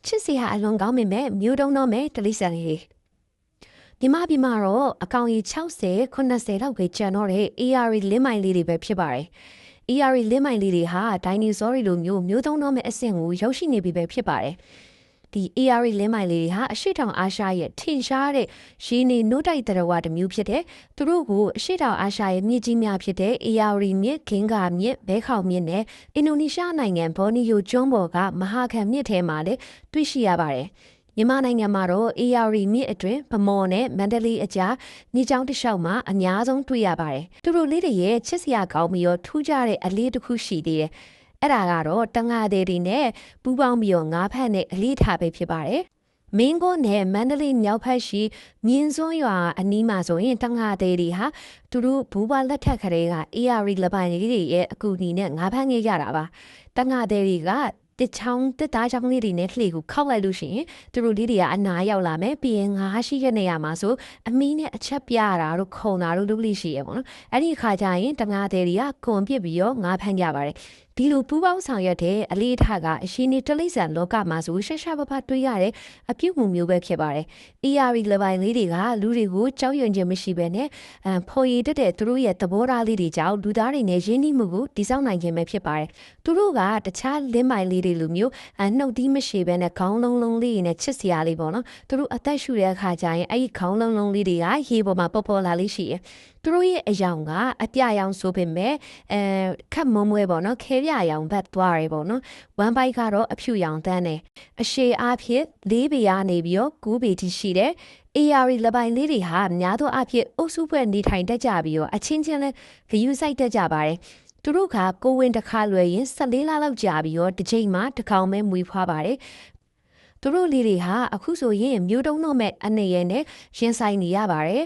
ချစ်စရာအလွန်ကောင်းပေမဲ့မျိုးတုံးတော့မဲ့တလိဆန်လေးညီမပြမတော့အကောင်ကြီး60 80လောက်ပဲကျန်တော့တဲ့ AR လင်းမိုင်လေးတွေပဲဖြစ်ပါတယ်။ AR လင်းမိုင်လေးတွေဟာဒိုင်နီဆောတွေလိုမျိုးတုံးတော့မဲ့အဆင့်ကိုရောက်ရှိနေပြီပဲဖြစ်ပါတယ်။ဒီ AR လင်းမိုင်လေးတွေဟာအရှိတောင်အာရှရဲ့ထင်ရှားတဲ့ရင်းနေနို့တိုက်တရဝတစ်မျိုးဖြစ်တဲ့သူတို့ကိုအရှိတောင်အာရှရဲ့မြစ်ကြီးများဖြစ်တဲ့ AR မြစ်ဂင်္ဂါမြစ်ဘဲခေါင်မြစ်နဲ့အင်ဒိုနီးရှားနိုင်ငံဘော်နီယိုကျွန်းပေါ်ကမဟာခံမြစ်ထဲမှာလည်းတွေ့ရှိရပါတယ်။မြန်မာနိုင်ငံမှာတော့ AR မြစ်အတွင်းဗမော်နဲ့မန္တလေးအကြားမြေကြောင်းတစ်လျှောက်မှာအများဆုံးတွေ့ရပါတယ်။သူတို့လေးတွေရဲ့ချစ်စရာကောင်းပြီးတော့ထူးခြားတဲ့အလေးတစ်ခုရှိသေးတယ်။အဲ့ဒါကတော့တန်ငါသေးတွေနဲ့ပူပေါင်းပြီးတော့ငါးဖက်နဲ့အလေးထားပဲဖြစ်ပါတယ်။မင်းကုန်းနဲ့မန္တလေးမြောက်ဖက်ရှိမြင်းစွန်းရွာအနီးမှာဆိုရင်တန်ငါသေးတွေဟာသူတို့ဘူဘလက်ထက်ကလေးက AR လပိုင်းလေးတွေရဲ့အကူအညီနဲ့ငါးဖက်ငေးရတာပါ။တန်ငါသေးတွေကတစ်ချောင်းတစ်သားချောင်းလေးတွေနဲ့လှေကိုခောက်လိုက်လို့ရှိရင်သူတို့လေးတွေကအနားရောက်လာမယ်ပြီးရင်ငါးရှိတဲ့နေရာမှာဆိုအမီးနဲ့အချက်ပြတာတို့ခုံတာတို့လုပ်လို့ရှိရပေါ့နော်အဲ့ဒီအခါကျရင်တငါးသေးတွေကကွန်ပစ်ပြီးတော့ငါးဖမ်းကြပါတယ်ဒီလိုပူပေါင်းဆောင်ရွက်တဲ့အလေးထားကအရှင်နေတလိษံလောကမှာဆိုရှာရှာပပတွေးရတဲ့အပြုတ်မှုမျိုးပဲဖြစ်ပါတယ် AR လပိုင်းလေးတွေကလူတွေကိုကြောက်ရွံ့ခြင်းမရှိဘဲနဲ့ဖော်ရည်တဲ့သူတို့ရဲ့သဘောထားလေးတွေကြောင့်လူသားတွေနဲ့ရင်းနှီးမှုကိုတည်ဆောက်နိုင်ခြင်းပဲဖြစ်ပါတယ်သူတို့ကတခြားလင်းမိုင်လေးတွေလိုမျိုးနှုတ်သီးမရှိဘဲနဲ့ခေါင်းလုံးလုံးလေးနဲ့ချစ်စရာလေးပေါ့နော်သူတို့အသက်ရှူတဲ့အခါကျရင်အဲ့ဒီခေါင်းလုံးလုံးလေးတွေကရေပေါ်မှာပေါ်ပေါ်လာလေးရှိတယ်သူတို့ရဲ့အယောင်ကအပြရောင်ဆိုပေမဲ့ခက်မုံမွဲပေါ့နော်ခဲပြရောင်ဘက်သွားရပေါ့နော်ဝမ်ဘိုက်ကတော့အဖြူရောင်တန်းတယ်အရှေအားဖြင့်၄ပေကနေပြီးတော့9ပေထိရှိတယ် AR လပိုင်းလေးတွေဟာများသောအားဖြင့်အုပ်စုဖွဲ့နေထိုင်တတ်ကြပြီးတော့အချင်းချင်းလဲဂယူဆိုင်တတ်ကြပါတယ်သူတို့ကကိုဝင်တစ်ခါလွယ်ရင်14လလောက်ကြာပြီးတော့တစ်ချိန်မှတစ်ခေါင်ပဲမွေးဖွားပါတယ်သူတို့လေးတွေဟာအခုဆိုရင်မျိုးတုံးတော့မဲ့အနေရနဲ့ရင်ဆိုင်နေရပါတယ်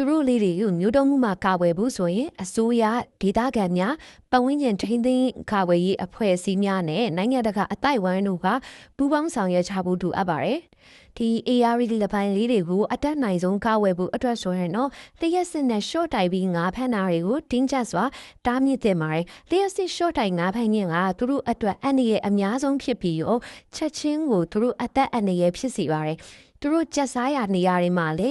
သူတို့လေးတွေကိုမျိုးတုံးမှုမှာကာဝယ်ဖို့ဆိုရင်အစိုးရဒေသခံများပတ်ဝန်းကျင်ထိန်းသိမ်းကာဝယ်ရေးအဖွဲ့အစည်းများနဲ့နိုင်ငံတကာအသိုက်အဝန်းတို့ကပူးပေါင်းဆောင်ရွက်ချဖို့တူအပ်ပါတယ်ဒီ AR လပိုင်းလေးတွေကိုအတက်နိုင်ဆုံးကာဝယ်ဖို့အတွက်ဆိုရင်တော့လျှက်စစ်နဲ့ short တိုက်ပြီးငါးဖမ်းတာတွေကိုတင်းကျပ်စွာတားမြစ်သင့်ပါတယ်လျှက်စစ် short တိုက်ငါးဖမ်းခြင်းကသူတို့အတွက်အန္တရာယ်အများဆုံးဖြစ်ပြီးရောချက်ချင်းကိုသူတို့အသက်အန္တရာယ်ဖြစ်စေပါတယ်သူတို့ကြက်စားရနေရာတွေမှာလေ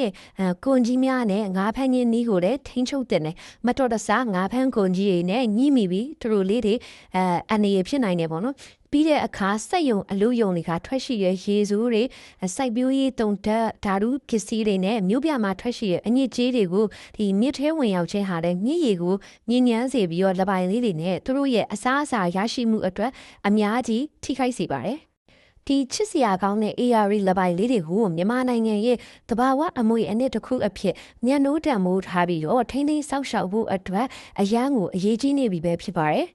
ကွန်ကြီးများနဲ့ငါးဖမ်းခြင်းနီးကိုလည်းထိန်းချုပ်တဲ့မတော်တဆငါးဖမ်းကွန်ကြီးတွေနဲ့ညှိမိပြီးသူတို့လေးတွေအန္တရာယ်ဖြစ်နိုင်တယ်ပေါ့နော်ပြီးတဲ့အခါစက်ယုံအလူယုံတွေကထွက်ရှိရရေစိုးတွေစိုက်ပျိုးရေးတုံတက်ဓာတုပစ္စည်းတွေနဲ့မြို့ပြမှာထွက်ရှိရအညစ်အကြေးတွေကိုဒီမြစ်ထဲဝင်ရောက်ခြင်းဟာလည်းမြစ်ရေကိုညဉ့်ညမ်းစေပြီးတော့လပိုင်းလေးတွေနဲ့သူတို့ရဲ့အစားအစာရရှိမှုအတွက်အများကြီးထိခိုက်စေပါတယ်ဒီချစ်စရာကောင်းတဲ့ AR လပိုင်းလေးတွေကိုမြန်မာနိုင်ငံရဲ့တဘာဝအမွေအနှစ်တစ်ခုအဖြစ်ညနိုးတံမိုးထားပြီးတော့ထိန်းသိမ်းစောင့်ရှောက်ဖို့အတွက်အရန်ကိုအရေးကြီးနေပြီပဲဖြစ်ပါတယ်